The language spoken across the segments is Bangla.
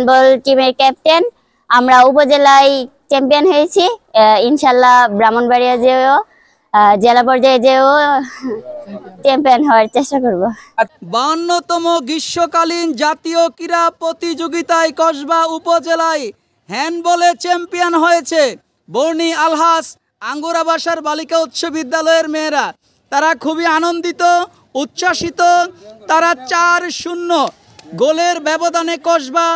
হ্যান্ডবল টিমের ক্যাপ্টেন। আমরা উপজেলায় চ্যাম্পিয়ন হয়েছি। ইনশাল্লাহ ব্রাহ্মণবাড়িয়া যেও জেলা পর্যায়ে যেও চ্যাম্পিয়ন হওয়ার চেষ্টা করব। 52তম গ্রীষ্মকালীন জাতীয় ক্রীড়া প্রতিযোগিতায় কসবা উপজেলায় হ্যান্ডবলে চ্যাম্পিয়ন হয়েছে বর্ণী আলহাস আঙ্গুরাবাসার বালিকা উচ্চ বিদ্যালয়ের মেয়েরা। তারা খুবই আনন্দিত, উচ্ছ্বাসিত। তারা 4-0 গোলের ব্যবধানে কসবা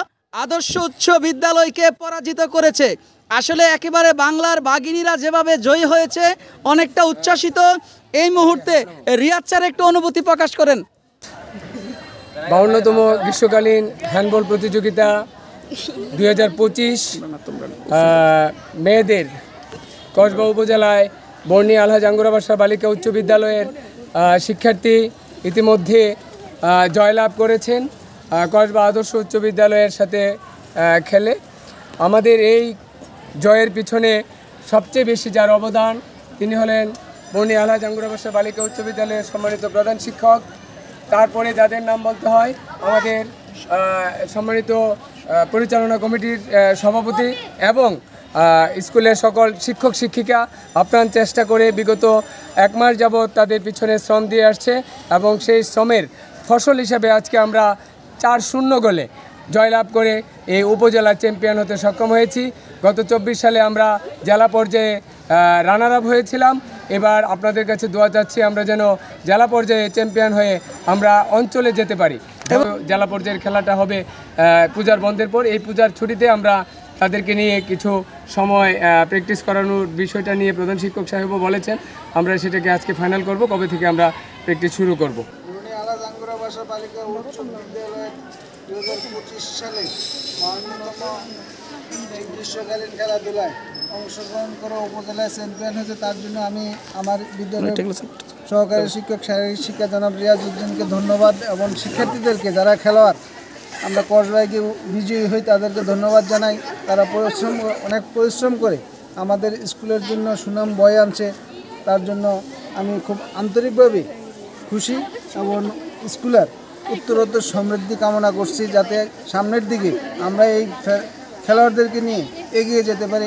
আদর্শ উচ্চ বিদ্যালয়কে পরাজিত করেছে। আসলে একেবারে বাংলার বাঘিনীরা যেভাবে জয়ী হয়েছে, অনেকটা উচ্ছ্বাসিত। এই মুহূর্তে রিয়াদ স্যার একটু অনুভূতি প্রকাশ করেন। 52তম গ্রীষ্মকালীন হ্যান্ডবল প্রতিযোগিতা 2025 মেয়েদের কসবা উপজেলায় বর্ণী আলহাজ আঙ্গুরাবাসা বালিকা উচ্চ বিদ্যালয়ের শিক্ষার্থী ইতিমধ্যে জয়লাভ করেছেন কসবা আদর্শ উচ্চ বিদ্যালয়ের সাথে খেলে। আমাদের এই জয়ের পিছনে সবচেয়ে বেশি যার অবদান তিনি হলেন বর্ণী আলহাজ আঙ্গুরাবাসা বালিকা উচ্চ বিদ্যালয়ের সম্মানিত প্রধান শিক্ষক। তারপরে যাদের নাম বলতে হয় আমাদের সম্মানিত পরিচালনা কমিটির সভাপতি এবং স্কুলের সকল শিক্ষক শিক্ষিকা আপ্রাণ চেষ্টা করে বিগত 1 মাস যাবৎ তাদের পিছনে শ্রম দিয়ে আসছে এবং সেই শ্রমের ফসল হিসাবে আজকে আমরা 4-0 গোলে জয়লাভ করে এই উপজেলা চ্যাম্পিয়ন হতে সক্ষম হয়েছি। গত 24 সালে আমরা জেলা পর্যায়ে রানার আপ হয়েছিলাম। এবার আপনাদের কাছে দোয়া চাচ্ছি আমরা যেন জেলা পর্যায়ে চ্যাম্পিয়ন হয়ে আমরা অঞ্চলে যেতে পারি। জেলা পর্যায়ের খেলাটা হবে পূজার বন্ধের পর। এই পূজার ছুটিতে আমরা তাদেরকে নিয়ে কিছু সময় প্র্যাকটিস করানোর বিষয়টা নিয়ে প্রধান শিক্ষক সাহেবও বলেছেন। আমরা সেটাকে আজকে ফাইনাল করব, কবে থেকে আমরা প্র্যাকটিস শুরু করব। বর্ণী আলহাজ আঙ্গুরাবাসা বালিকা উচ্চ বিদ্যালয় 2025 সালে 52তম গ্রীষ্মকালীন খেলাধুলায় অংশগ্রহণ করে উপজেলায় চ্যাম্পিয়ন হয়েছে। তার জন্য আমি আমার বিদ্যালয়ের সহকারী শিক্ষক শারীরিক শিক্ষা জনাব রিয়াজউদ্দিনকে ধন্যবাদ এবং শিক্ষার্থীদেরকে যারা খেলোয়াড় আমরা কসবায় গিয়ে বিজয়ী হই তাদেরকে ধন্যবাদ জানাই। তারা অনেক পরিশ্রম করে আমাদের স্কুলের জন্য সুনাম বয়ে আনছে। তার জন্য আমি খুব আন্তরিকভাবে খুশি এবং স্কুলের উত্তরোত্তর সমৃদ্ধি কামনা করছি, যাতে সামনের দিকে আমরা এই খেলোয়াড়দেরকে নিয়ে এগিয়ে যেতে পারি।